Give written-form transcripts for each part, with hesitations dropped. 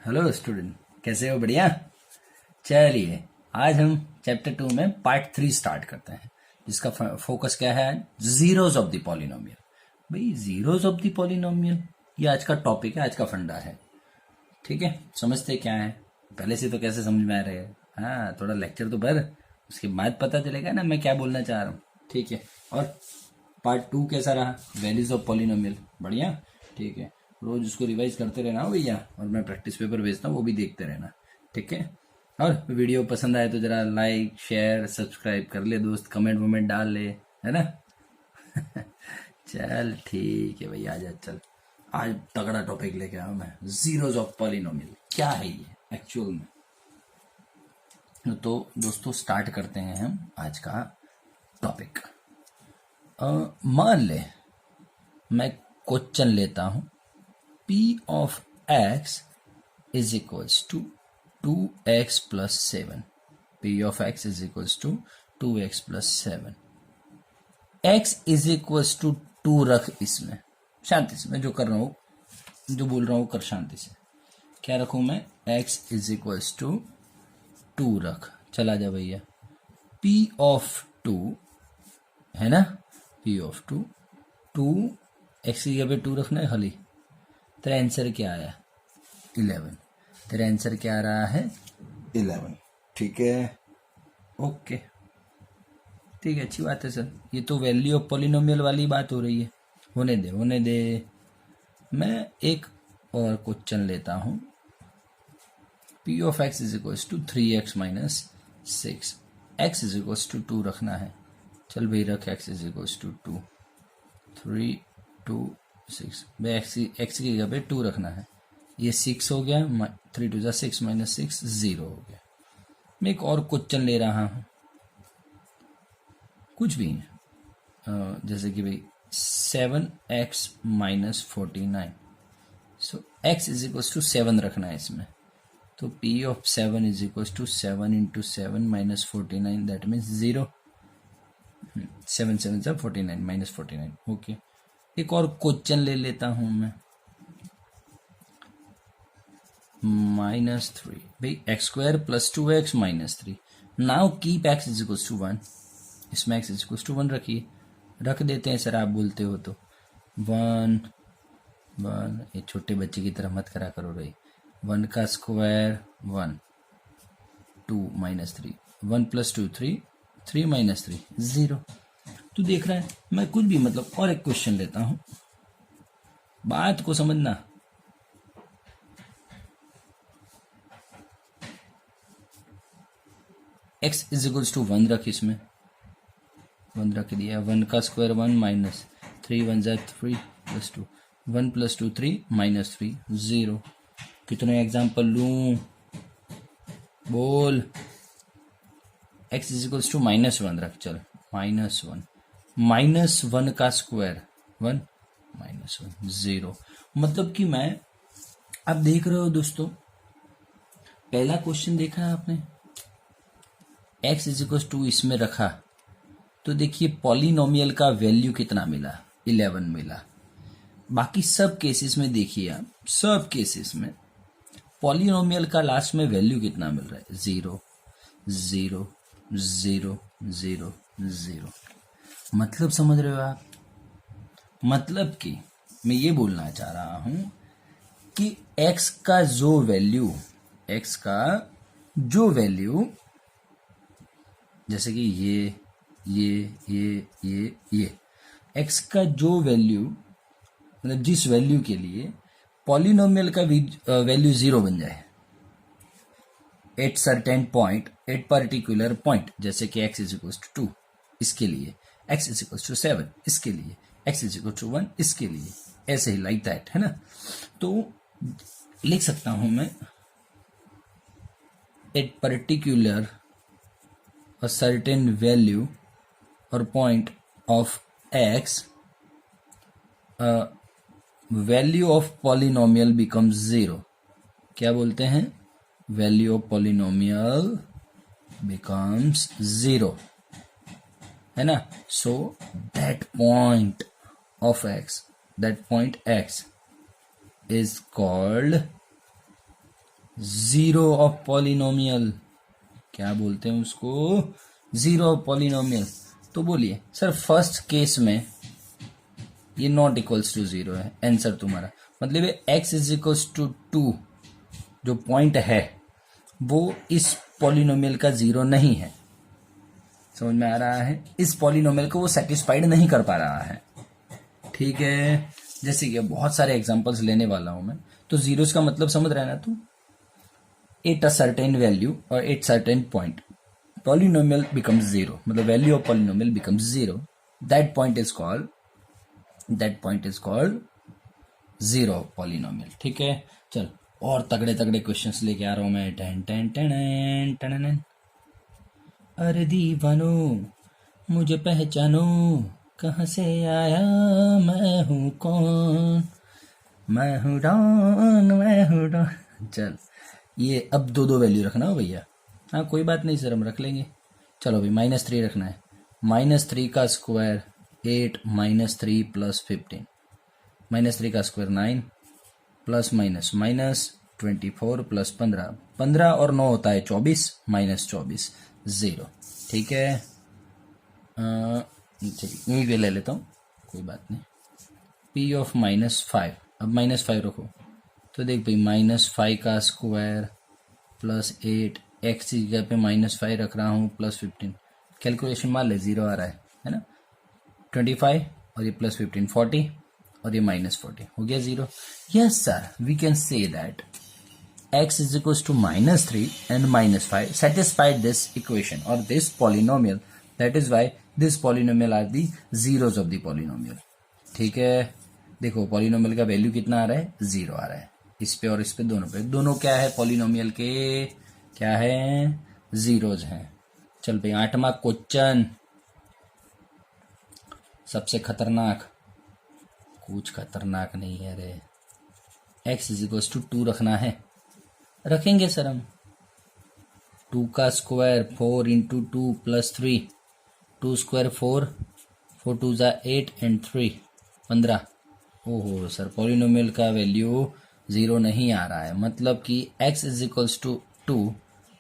Hello student, कैसे हो? बढ़िया। चलिए, आज हम चैप्टर 2 में पार्ट 3 स्टार्ट करते हैं, जिसका फोकस क्या है? Zeros of the polynomial. भाई, जीरोज ऑफ द पॉलिनोमियल ये आज का टॉपिक है, आज का फंडा है। ठीक है, समझते क्या है? पहले से तो कैसे समझ में आ रहे हैं? हाँ, थोड़ा लेक्चर तो भर, उसके बाद पता चलेगा ना मैं क्या बोलना चाह रहा हूँ। ठीक है, और पार्ट 2 कैसा रहा? Values of polynomial. बढ़िया। ठीक है, रोज उसको रिवाइज करते रहना हो भैया, और मैं प्रैक्टिस पेपर भेजता हूँ, वो भी देखते रहना। ठीक है, और वीडियो पसंद आए तो जरा लाइक शेयर सब्सक्राइब कर ले दोस्त, कमेंट वमेंट डाल ले, है ना? चल ठीक है भैया, आजा चल। आज तगड़ा टॉपिक लेके आया मैं, जीरोज ऑफ पॉलिनोमियल। क्या है ये एक्चुअल में? तो दोस्तों, स्टार्ट करते हैं हम आज का टॉपिक। मान ले मैं क्वेश्चन लेता हूं, p of x is equals to 2x plus 7। p of x is equals to 2x plus 7। x is equals to 2 रख इसमें, शांति से। मैं जो कर रहा हूं, जो बोल रहा हूं कर शांति से। क्या रखूं मैं? x इज इक्वल्स टू 2 रख। चला जा भैया, p ऑफ 2 है ना, p ऑफ 2 एक्स की जगह पे 2 रखना है खाली। तेरा आंसर क्या आया? 11। तेरा आंसर क्या आ रहा है? 11। ठीक है, ओके, ठीक है, अच्छी बात है सर। ये तो वैल्यू ऑफ पॉलिनोमियल वाली बात हो रही है। होने दे होने दे। मैं एक और क्वेश्चन लेता हूं, p of x is equals to 3x minus 6। x is equals to 2 रखना है। चल भाई, रख x इज इक्वल्स टू 2। 3 2 6। भाई x की जगह पे 2 रखना है। ये 6 हो गया, 3 2 6 माइनस 6 0 हो गया। मैं एक और क्वेश्चन ले रहा हूं, कुछ भी जैसे कि भाई 7x minus 49। So x is equal to 7 रखना है इसमें। तो p of 7 is equal to 7 into 7 minus 49, that means 0। 7 7 से 49 माइनस 49। ओके, एक और क्वेश्चन ले लेता हूं मैं, -3। भाई x square plus 2x minus 3। Now keep x is equal to 1। इसमें x इज इक्वल टू 1 रखिए। रख देते हैं सर, आप बोलते हो तो 1 1। ये छोटे बच्चे की तरह मत करा करो भाई। 1 का स्क्वायर 1, 2 माइनस 3, 1 प्लस 2 3, 3 माइनस 3 0। तू देख रहा है, मैं कुछ भी मतलब। और एक क्वेश्चन लेता हूं, बात को समझना। x इज इक्वल्स टू 1 रख, इसमें 1 रख दिया। 1 का स्क्वायर 1 माइनस 3 1 जा 3 प्लस 2, 1 प्लस 2 3 माइनस 3 0। कितने एग्जाम्पल लूं? बोल। x इज इक्वल्स टू -1 रख। चल, -1 -1 का स्क्वायर 1 -1 0। मतलब कि मैं, आप देख रहे हो दोस्तों, पहला क्वेश्चन देखा है आपने, x इज इक्वल्स टू इसमें रखा, तो देखिए पॉलिनोमियल का वैल्यू कितना मिला? 11 मिला। बाकी सब केसेस में देखिए आप, सब केसेस में पॉलिनोमियल का लास्ट में वैल्यू कितना मिल रहा है? 0 0 0 0 0। मतलब समझ रहे हो आप? मतलब कि मैं ये बोलना चाह रहा हूं कि x का जो वैल्यू, x का जो वैल्यू, जैसे कि ये x का जो वैल्यू, मतलब जिस वैल्यू के लिए पॉलिनोमियल का वैल्यू 0 बन जाए at certain point, at particular point, जैसे कि x इज इक्वल टू 2 इसके लिए, x इज इक्वल टू 7 इसके लिए, x इज इक्वल टू 1 इसके लिए, ऐसे ही लाइक दैट, है ना? तो लिख सकता हूं मैं, at particular a certain value or point of x, value of polynomial becomes 0। क्या बोलते हैं? value of polynomial becomes 0, है ना? so that point of x, that point x is called zero of polynomial, क्या बोलते हैं उसको, जीरो ऑफ पॉलिनोमियल। तो बोलिए सर फर्स्ट केस में ये नॉट इक्वल्स टू जीरो है, आंसर तुम्हारा मतलब ये x इज इक्वल्स टू 2 जो पॉइंट है वो इस पॉलिनोमियल का जीरो नहीं है। समझ में आ रहा है, इस पॉलिनोमियल को वो सेटिस्फाइड नहीं कर पा रहा है। ठीक है, जैसे कि बहुत सारे एग्जांपल्स लेने वाला हूं मैं, तो जीरोस का मतलब समझ रहा है ना तू, एट अ सर्टेन वैल्यू और at certain point polynomial becomes zero, मतलब value of polynomial becomes zero, that point is called zero of polynomial। ठीक है, चल और तगड़े तगड़े क्वेश्चंस लेके आ रहा हूं मैं। टन टन टन टन टन। अरे दीवानो मुझे पहचानो, कहाँ से आया मैं हूँ कौन, मैं हूँ डॉन, मैं हूँ डॉन। चल ये अब दो दो वैल्यू रखना हो भैया। हाँ कोई बात नहीं सर, हम रख लेंगे। चलो भाई -3 रखना है। -3 का स्क्वायर 8 -3 प्लस 15, -3 का square 9 plus minus minus 24 plus 15, 15 और 9 होता है 24, -24 0। ठीक है, चलिए यही पे ले लेता हूँ, कोई बात नहीं। p ऑफ -5, अब -5 रखो तो देख भाई -5 का स्क्वायर प्लस 8, एक्स की जगह पे -5 रख रहा हूँ प्लस 15, कैलकुलेशन मार ले, 0 आ रहा है ना। 25 और ये प्लस 15 40 और ये -40 हो गया 0। Yes sir, we can say that x is equals to -3 and -5 satisfied this equation or this polynomial, that is why this polynomial are the zeros of the polynomial। ठीक है, देखो पॉलिनोमियल का वैल्यू कितना आ रहा है, 0 आ रहा है, इस पे और इस पे दोनों पे, दोनों क्या है पॉलिनोमियल के, क्या है, जीरोज हैं। चल भाई 8वां क्वेश्चन, सबसे खतरनाक, कुछ खतरनाक नहीं है रे। x इज इक्वल टू 2 रखना है, रखेंगे सर हम। 2 का स्क्वायर 4 इंटू 2 प्लस 3, 2 स्क्वायर 4, 4 2 जा 8 एंड 3 15। ओहो सर पॉलिनोमियल का वैल्यू 0 नहीं आ रहा है, मतलब कि x is equals to 2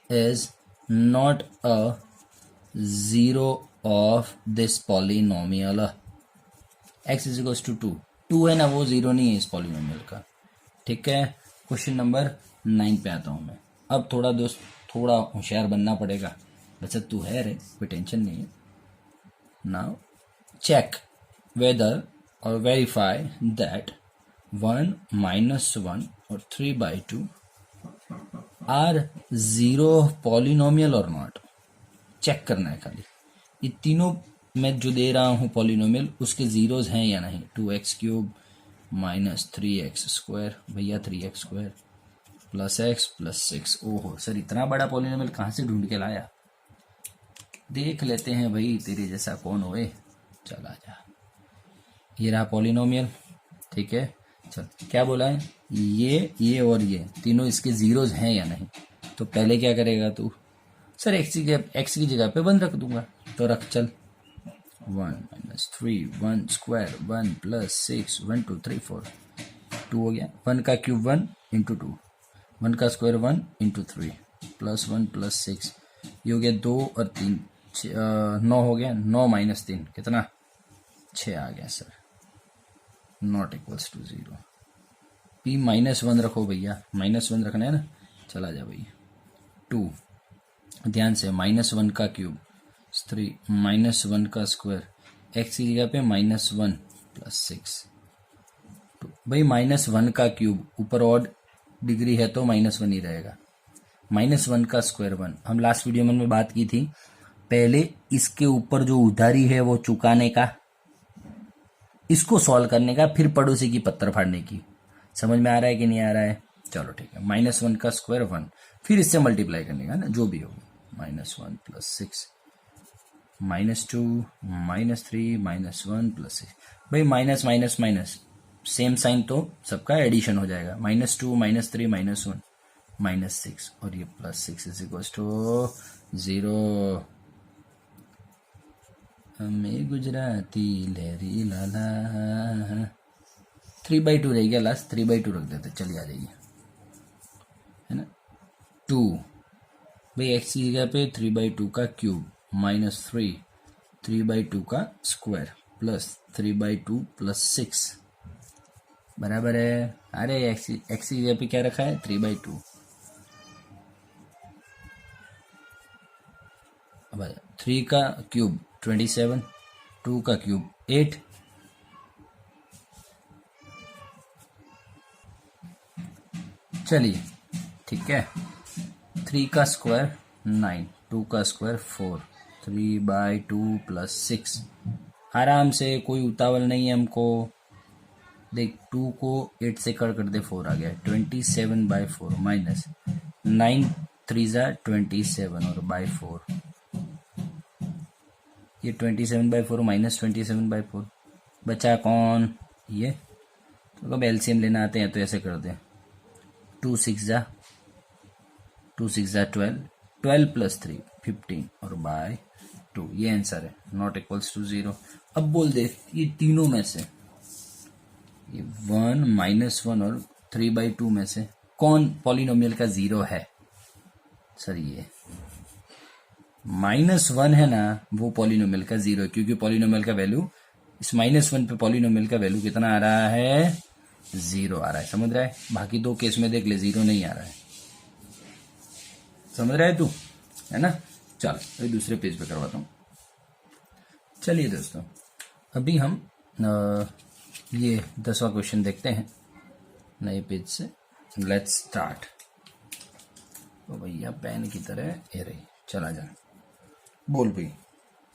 is not a zero of this polynomial. x is equals to 2 है ना, वो 0 नहीं है इस पॉलिनोमियल का। ठीक है, क्वेश्चन नंबर 9 पे आता हूं मैं। अब थोड़ा दोस्त, थोड़ा होशियार बनना पड़ेगा, वैसे तू है रे, कोई टेंशन नहीं है। नाउ चेक वेदर और वेरीफाई दैट 1 -1 और 3/2 आर जीरो पॉलिनोमियल और नॉट। चेक करना है खाली, ये तीनों मैं जो दे रहा हूँ पॉलिनोमियल उसके जीरोज हैं या नहीं। 2x³ -3x², भैया 3x² प्लस x प्लस 6। ओहो सर इतना बड़ा पॉलिनोमियल कहाँ से ढूंढ के लाया, देख लेते हैं भाई तेरे जैसा कौन होए। चल आ जा, ये रहा पॉलिनोमियल। ठीक है, चल क्या बोला है, ये और ये तीनों इसके जीरोज हैं या नहीं। तो पहले क्या करेगा तू, सर x की जगह पे 1 रख दूंगा, तो रख चल। 1 -3 1 स्क्वायर 1 प्लस 6 1 2 3 4 2 हो गया। 1 का क्यूब 1 इंटू 2, 1 का स्क्वायर 1 इंटू 3 प्लस 1 प्लस 6, ये हो गया 2 और 3 9 हो गया। 9 -3 कितना, 6 आ गया sir, not equals to 0। p -1 रखो भैया, -1 रखना है ना, चला जा भैया। 2 ध्यान से, -1 का क्यूब 3 -1 का स्क्वायर, x की जगह पे -1 प्लस 6 भाई -1 का क्यूब ऊपर ऑड डिग्री है तो -1 ही रहेगा। -1 का स्क्वायर 1, हम लास्ट वीडियो में बात की थी, पहले इसके ऊपर जो उधारी है वो चुकाने का, इसको सॉल्व करने का, फिर पड़ोसी की पत्थर फाड़ने की। समझ में आ रहा है कि नहीं आ रहा है, चलो ठीक है। -1 का स्क्वायर 1, फिर इससे मल्टीप्लाई करने का ना, जो भी हो, -1 प्लस 6 -2 -3 -1 प्लस 6। भाई minus minus minus same sign तो सबका एडिशन हो जाएगा, -2 -3 -1 -6 और ये +6 इज इक्वल टू 0। हमें गुजराती लहरी लाला, 3/2 रह गया लास्ट, 3/2 रख देते, चलिए आ जाइए, है ना। 2 भाई एक्स की जगह पे 3/2 का क्यूब माइनस 3/2 का स्क्वायर प्लस 3/2 प्लस 6 बराबर है। अरे एक्स की जगह पे क्या रखा है 3/2। अब 3 का क्यूब 27, 2 का क्यूब 8, चलिए ठीक है। 3 का स्क्वायर 9, 2 का स्क्वायर 4, 3/2 प्लस 6। आराम से, कोई उतावल नहीं है हमको। देख 2 को 8 से कर दे 4 आ गया 27/4 माइनस 9 3 27 और बाई 4। ये 27/4 माइनस 27/4 बचा कौन ये। तो अब एलसीएम लेना आते हैं तो ऐसे कर दे 2 6 12, 12 प्लस 3 15 और बाय 2। ये आंसर है, नॉट इक्वल्स टू 0। अब बोल दे ये तीनों में से ये 1 -1 और 3/2 में से कौन पॉलिनोमियल का 0 है। सर ये -1 है ना, वो पॉलिनोमियल का 0 है, क्योंकि पॉलिनोमियल का वैल्यू इस -1 पे पॉलिनोमियल का वैल्यू कितना आ रहा है 0 आ रहा है। समझ रहा है। बाकी दो केस में देख ले 0 नहीं आ रहा है। समझ रहा है तू, है ना। चल अभी दूसरे पेज पे करवाता हूँ। चलिए दोस्तों अभी हम ये 10वां क्वेश्चन देखते हैं नए पेज से। Let's start. तो भैया पेन की तरह ये रही, चला जा। बोल भाई।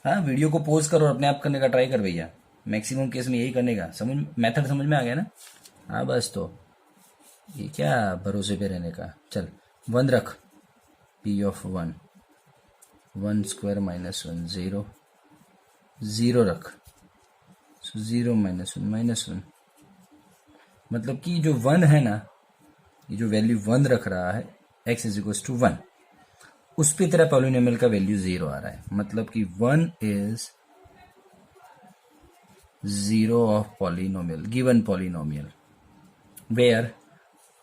हाँ वीडियो को पॉज करो और अपने आप करने का ट्राई कर भैया। मैक्सिमम केस में यही करने का मेथड समझ में आ गया ना। हाँ बस, तो ये क्या भरोसे पे रहने का। चल 1 रख, p ऑफ 1 1 स्क्वायर माइनस 1 0 0 रख, 0 -1 मतलब कि जो 1 है ना, ये जो वैल्यू 1 रख रहा है x = 1, उस पे तेरा पॉलिनोमियल का वैल्यू 0 आ रहा है। मतलब कि 1 is 0 of polynomial, given polynomial, where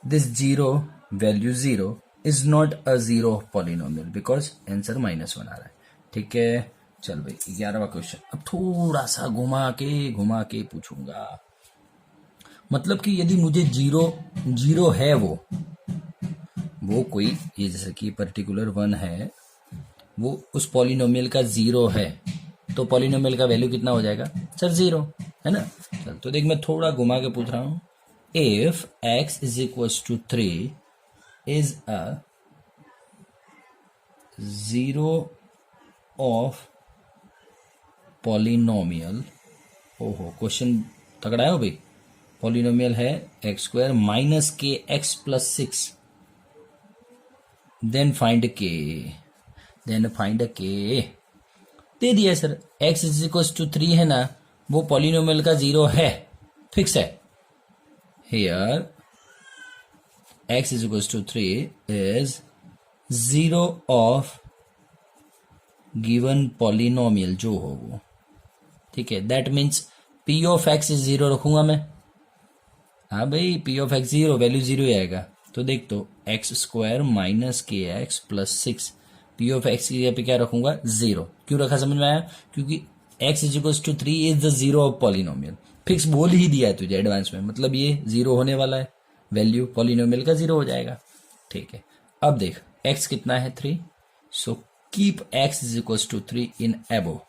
this 0 value 0 is not a 0 of polynomial because answer -1 आ रहा है। ठीक है। चल भाई 11वां क्वेश्चन। अब थोड़ा सा घुमा के पूछूंगा। मतलब कि यदि मुझे 0 है वो कोई, ये जैसे कि पर्टिकुलर 1 है, वो उस पॉलिनोमियल का 0 है, तो पॉलिनोमियल का वैल्यू कितना हो जाएगा सर 0, है ना। चल तो देख मैं थोड़ा घुमा के पूछ रहा हूं। If x = 3 is a 0 of polynomial. ओहो क्वेश्चन तगड़ा है भाई। पॉलिनोमियल है x² माइनस के एक्स प्लस 6, देन फाइंड के दे दिया सर। x = 3 है ना, वो पॉलिनोमियल का 0 है, फिक्स है। Here x = 3 is 0 of given polynomial जो हो वो। ठीक है, that means p of x 0 रखूंगा मैं। हाँ भाई p ऑफ x 0, वैल्यू 0 ही आएगा। तो देख तो x² माइनस के x plus 6, p of x की जगह पे क्या रखूंगा 0। क्यों रखा समझ में आया, क्योंकि x = 3 is the 0 of polynomial. Fix बोल ही दिया है तुझे एडवांस में, मतलब ये 0 होने वाला है, वैल्यू पॉलिनोमियल का 0 हो जाएगा। ठीक है। अब देख x कितना है 3, सो कीप x = 3 इन एबो।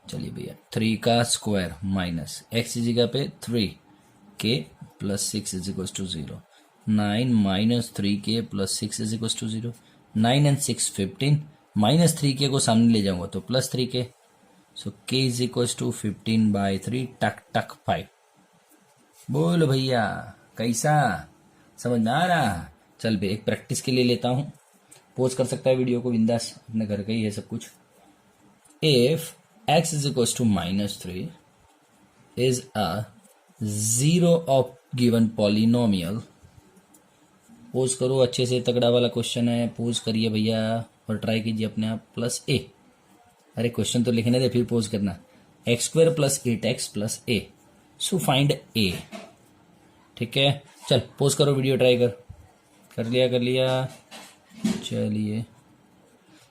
चलिए भैया 3 का स्क्वायर माइनस x की जगह पे 3k plus 6 = 0, 9 - 3k plus 6 = 0, 9 and 6 15, -3k को सामने ले जाऊंगा तो प्लस 3k, सो k = 15/3 टक टक 5। बोल भैया कैसा समझ में आ रहा। चल भैया एक प्रैक्टिस के लिए लेता हूं, पोज कर सकता है वीडियो को बिंदास, अपने घर का ही है सब कुछ। If x = -3 is a 0 of given polynomial। Pose करो अच्छे से, तगड़ा वाला क्वेश्चन है, पोज करिए भैया और ट्राई कीजिए अपने आप। प्लस a, अरे क्वेश्चन तो लिखने दे फिर पोज करना। x² + 8x + a, so find a। ठीक है चल पोज करो वीडियो, ट्राई कर। कर लिया। चलिए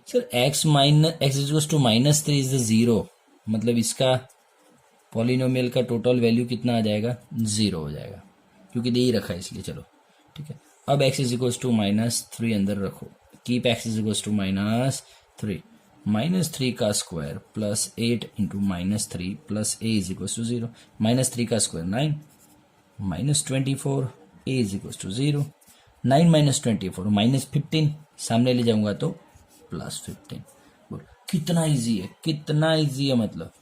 sir x is to -3 is the 0, मतलब इसका पॉलिनोमियल का टोटल वैल्यू कितना आ जाएगा, 0 हो जाएगा, क्योंकि दे ही रखा है इसलिए। चलो ठीक है, अब x इज टू -3 अंदर रखो, कीप x इज टू -3, -3 का square plus 8 into -3 plus a is equal to 0, -3 का square 9, -24 a is equal to 0, 9 -24 -15, सामने ले जाऊंगा तो +15। बोल कितना इजी है, कितना इजी है। मतलब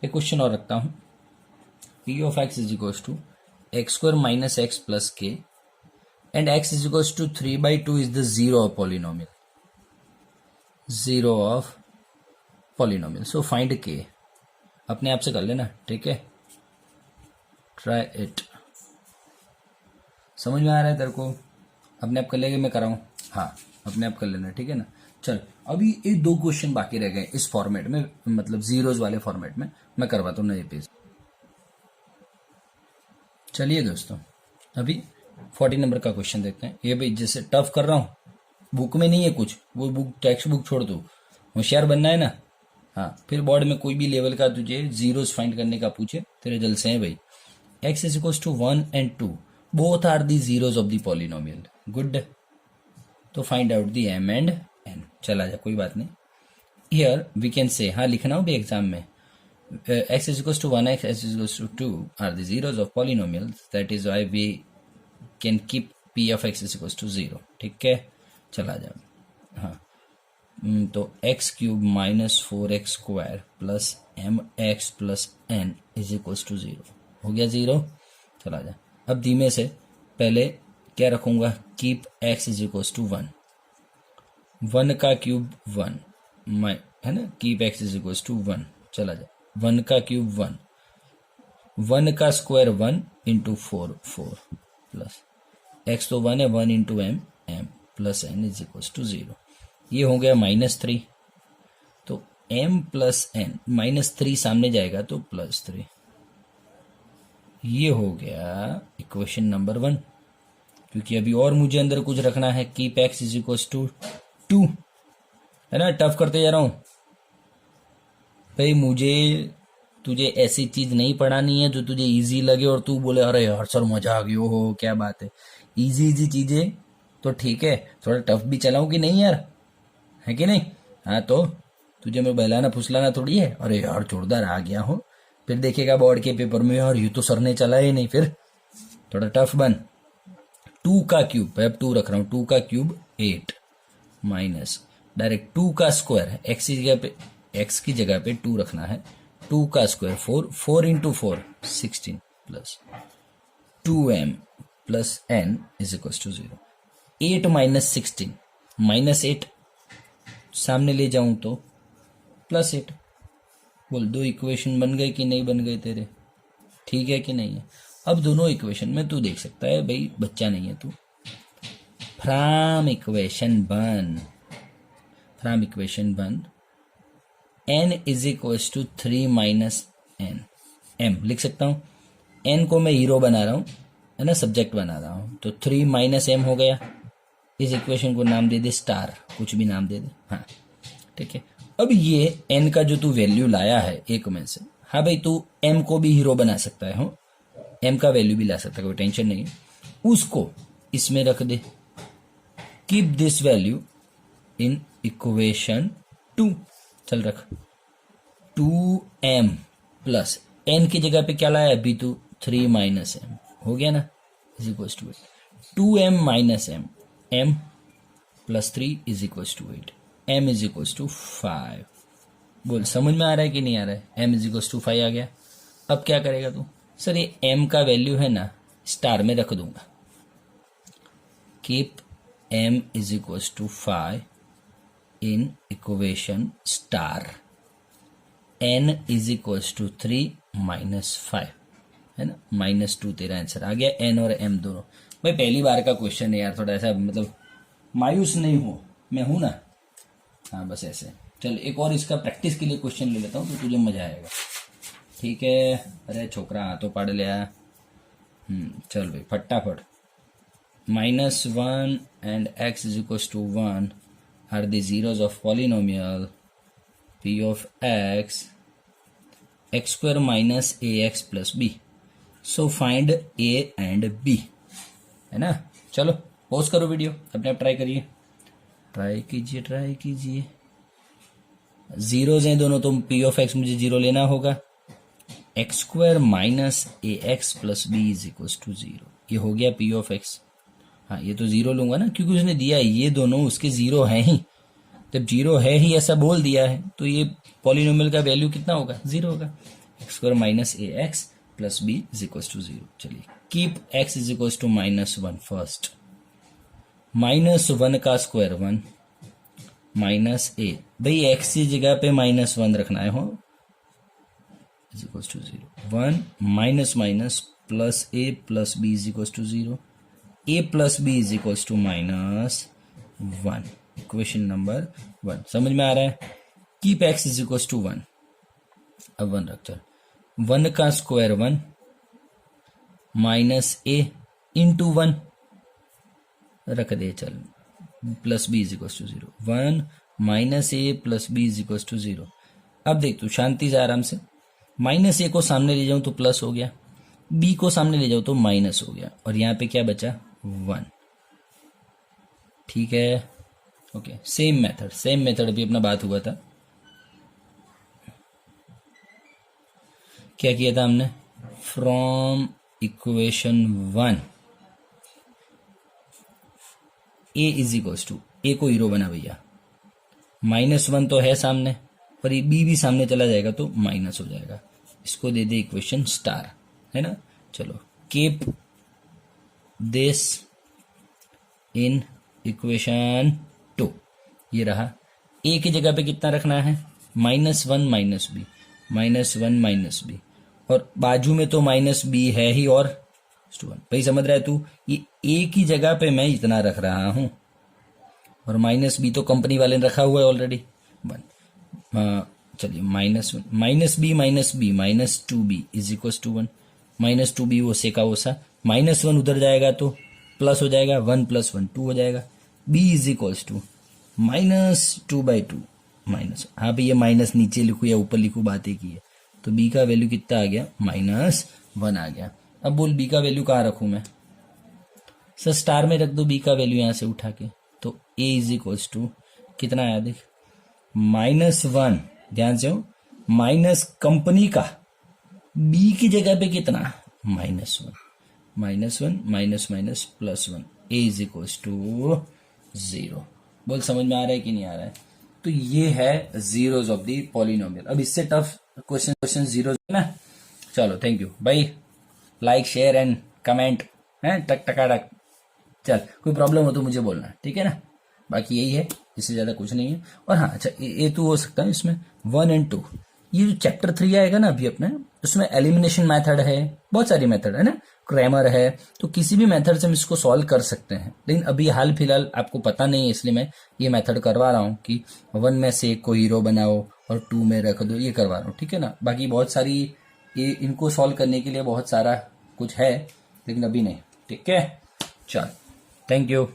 एक क्वेश्चन और रखता हूं, p of x is equal to x² minus x plus k and x is equal to 3/2 is the zero of polynomial, zero of polynomial. So find k, अपने आप से कर लेना, ठीक है, ट्राई इट। समझ में आ रहा है तेरे को? अपने आप कर लेगा, मैं कराऊं? हाँ अपने आप कर लेना, ठीक है ना। चल अभी ये 2 क्वेश्चन बाकी रह गए इस फॉर्मेट में, मतलब जीरोज वाले फॉर्मेट में, मैं करवाता हूँ नए पेज। चलिए दोस्तों अभी 40 नंबर का क्वेश्चन देखते हैं। ये भाई जैसे टफ कर रहा हूँ, बुक में नहीं है कुछ, वो बुक टेक्स्ट बुक छोड़ दो, होशियार बनना है ना। हाँ फिर बोर्ड में कोई भी लेवल का तुझे जीरोस फाइंड करने का पूछे, तेरे जलसे हैं भाई। x is equal to 1 and 2 both are the zeros of the polynomial, good. तो find out the m and n, चला जा कोई बात नहीं। हियर वी कैन से, हाँ लिखना हो भी एग्जाम में, x is equals to 1x, x is equals to 2 are the zeros of polynomials, that is why we can keep p of x is equals to 0, ठीक है, चला जाए। हाँ तो x cube minus 4x square plus m x plus n is equals to 0 हो गया 0, चला जाए। अब धीमे से पहले क्या रखूंगा, keep x is equals to 1, 1 का क्यूब 1 है ना, keep x is equals to 1, चला जाए। 1 का क्यूब 1, 1 का स्क्वायर 1 इंटू 4 4 प्लस x तो 1 है, 1 into m m plus n is equal to 0। ये हो गया -3, तो m प्लस एन, -3 सामने जाएगा तो +3, ये हो गया इक्वेशन नंबर 1। क्योंकि अभी और मुझे अंदर कुछ रखना है, keep x is equal to 2, है ना, टफ करते जा रहा हूं भाई। मुझे तुझे ऐसी चीज नहीं पढ़ानी है जो तुझे इजी लगे और तू बोले अरे यार सर मजा आ गया हो, क्या बात है। इजी इजी चीजें तो ठीक है, थोड़ा टफ भी चलाऊं कि नहीं यार, है कि नहीं। हाँ तो तुझे मैं बहलाना फुसलाना थोड़ी है, अरे यार जोरदार आ गया हो, फिर देखेगा बोर्ड के पेपर में यार ये तो सर ने चला ही नहीं, फिर थोड़ा टफ बन। 2 का क्यूब, अब 2 रख रहा हूं, 2 का क्यूब 8 माइनस डायरेक्ट 2 का स्क्वायर है, x की जगह पे 2 रखना है, 2 का square 4, 4 into 4 16 plus 2m plus n is equal to 0। 8 minus 16, -8 सामने ले जाऊं तो +8। बोल दो इक्वेशन बन गए कि नहीं बन गए तेरे, ठीक है कि नहीं है। अब दोनों इक्वेशन में तू देख सकता है भाई, बच्चा नहीं है तू, from equation one n is equal to 3 minus n, m लिख सकता हूं। n को मैं हीरो बना रहा हूं, है ना, सब्जेक्ट बना रहा हूं, तो 3 माइनस m हो गया। इस इक्वेशन को नाम दे दे स्टार, कुछ भी नाम दे दे, हाँ ठीक है। अब ये n का जो तू वैल्यू लाया है एक में से, हाँ भाई तू m को भी हीरो बना सकता है, हो m का वैल्यू भी ला सकता है, कोई टेंशन नहीं है। उसको इसमें रख दे, keep this value in equation 2, चल रख। 2m प्लस n की जगह पे क्या लाया अभी तू, 3 माइनस m, हो गया ना, is equal to 8। 2m minus m plus 3 is equal to 8, m is equal to 5। बोल समझ में आ रहा है कि नहीं आ रहा है, m इज इक्वल टू 5 आ गया। अब क्या करेगा तू, सर ये m का वैल्यू है ना स्टार में रख दूंगा, keep m is equal to 5 in equation star, n is equal to 3 minus 5, है ना, -2 तेरा आंसर आ गया। n और m दोनों, भाई पहली बार का क्वेश्चन है यार, थोड़ा ऐसा मतलब मायूस नहीं हो, मैं हूं ना, हाँ बस ऐसे। चल एक और इसका प्रैक्टिस के लिए क्वेश्चन ले लेता हूँ तो तुझे मजा आएगा, ठीक है। अरे छोकरा हाथों पाड़ लिया, चल भाई फटाफट -1 and x is equals to 1 are the zeros of polynomial p of x square minus ax plus b. So find a and b, है ना। चलो पॉज करो वीडियो, अपने आप ट्राई करिए, ट्राई कीजिए। जीरोज हैं दोनों, तो p ऑफ x मुझे जीरो लेना होगा। X square minus a x plus B is equal to 0, ये हो गया p ऑफ x। हाँ ये तो जीरो लूंगा ना, क्योंकि उसने दिया है ये दोनों उसके जीरो हैं ही, जब जीरो है ही ऐसा बोल दिया है तो ये पॉलिनोमियल का वैल्यू कितना होगा, 0 होगा। X square minus a x plus B is equal to 0। चलिए keep x is equal to -1 first. -1 का स्क्वायर 1 माइनस ए, भाई x की जगह पे -1 रखना है, हो is equal to 0। 1 minus minus plus a plus B is equal to 0, a plus B is equal to -1। Equation number 1 समझ में आ रहा है। Keep x is equal to 1, अब 1 रख चल। 1 का स्क्वायर 1 माइनस ए इंटू 1 रख दे चल, plus B is equal to 0। 1 minus A plus B is equal to 0। अब देख तू शांति से आराम से, माइनस ए को सामने ले जाऊं तो प्लस हो गया, बी को सामने ले जाओ तो माइनस हो गया, और यहां पे क्या बचा 1। ठीक है, ओके। सेम मेथड भी अपना बात हुआ था, क्या किया था हमने, from equation 1 A is equals to, A को हीरो बना भैया, -1 तो है सामने, पर ये बी भी सामने चला जाएगा तो माइनस हो जाएगा, इसको दे दे इक्वेशन स्टार, है ना। चलो कीप दिस इन इक्वेशन 2, ये रहा। ए की जगह पे कितना रखना है, -1 माइनस बी, -1 माइनस बी, और बाजू में तो माइनस बी है ही, और 1 भाई समझ रहा है तू, ये ए की जगह पे मैं इतना रख रहा हूं, और माइनस बी तो कंपनी वाले ने रखा हुआ है ऑलरेडी 1। चलिए -1 minus B -2b is equal to 1, -2b वो से का वोसा, -1 उधर जाएगा तो प्लस हो जाएगा, 1 + 1 2 हो जाएगा। b is equal to -2/2 minus, हाँ भाई ये माइनस नीचे लिखू या ऊपर लिखू बात एक ही है, तो b का वैल्यू कितना आ गया, -1 आ गया। अब बोल b का वैल्यू कहाँ रखूं मैं, सर स्टार में रख दो b का वैल्यू यहां से उठा के, तो a इज इक्वल टू कितना आया देख, -1, ध्यान से हो, माइनस कंपनी का, b की जगह पे कितना, -1 minus minus +1, a is equal to 0। बोल समझ में आ रहा है कि नहीं आ रहा है। तो ये है जीरोज ऑफ दी पॉलिनोमियल। अब इससे टफ क्वेश्चन जीरोज है ना। चलो थैंक यू भाई, लाइक शेयर एंड कमेंट है, टक टकाटक। चल कोई प्रॉब्लम हो तो मुझे बोलना, ठीक है ना। बाकी यही है, इससे ज्यादा कुछ नहीं है। और हाँ अच्छा, ये तो हो सकता है इसमें 1 और 2, ये जो चैप्टर 3 आएगा ना अभी अपने, उसमें एलिमिनेशन मेथड है, बहुत सारी मेथड है ना, क्रैमर है, तो किसी भी मेथड से हम इसको सॉल्व कर सकते हैं। लेकिन अभी हाल फिलहाल आपको पता नहीं है, इसलिए मैं ये मेथड करवा रहा हूँ कि 1 में से एक को हीरो बनाओ और 2 में रख दो, ये करवा रहा हूँ, ठीक है ना। बाकी बहुत सारी ये इनको सॉल्व करने के लिए बहुत सारा कुछ है, लेकिन अभी नहीं, ठीक है। चल थैंक यू।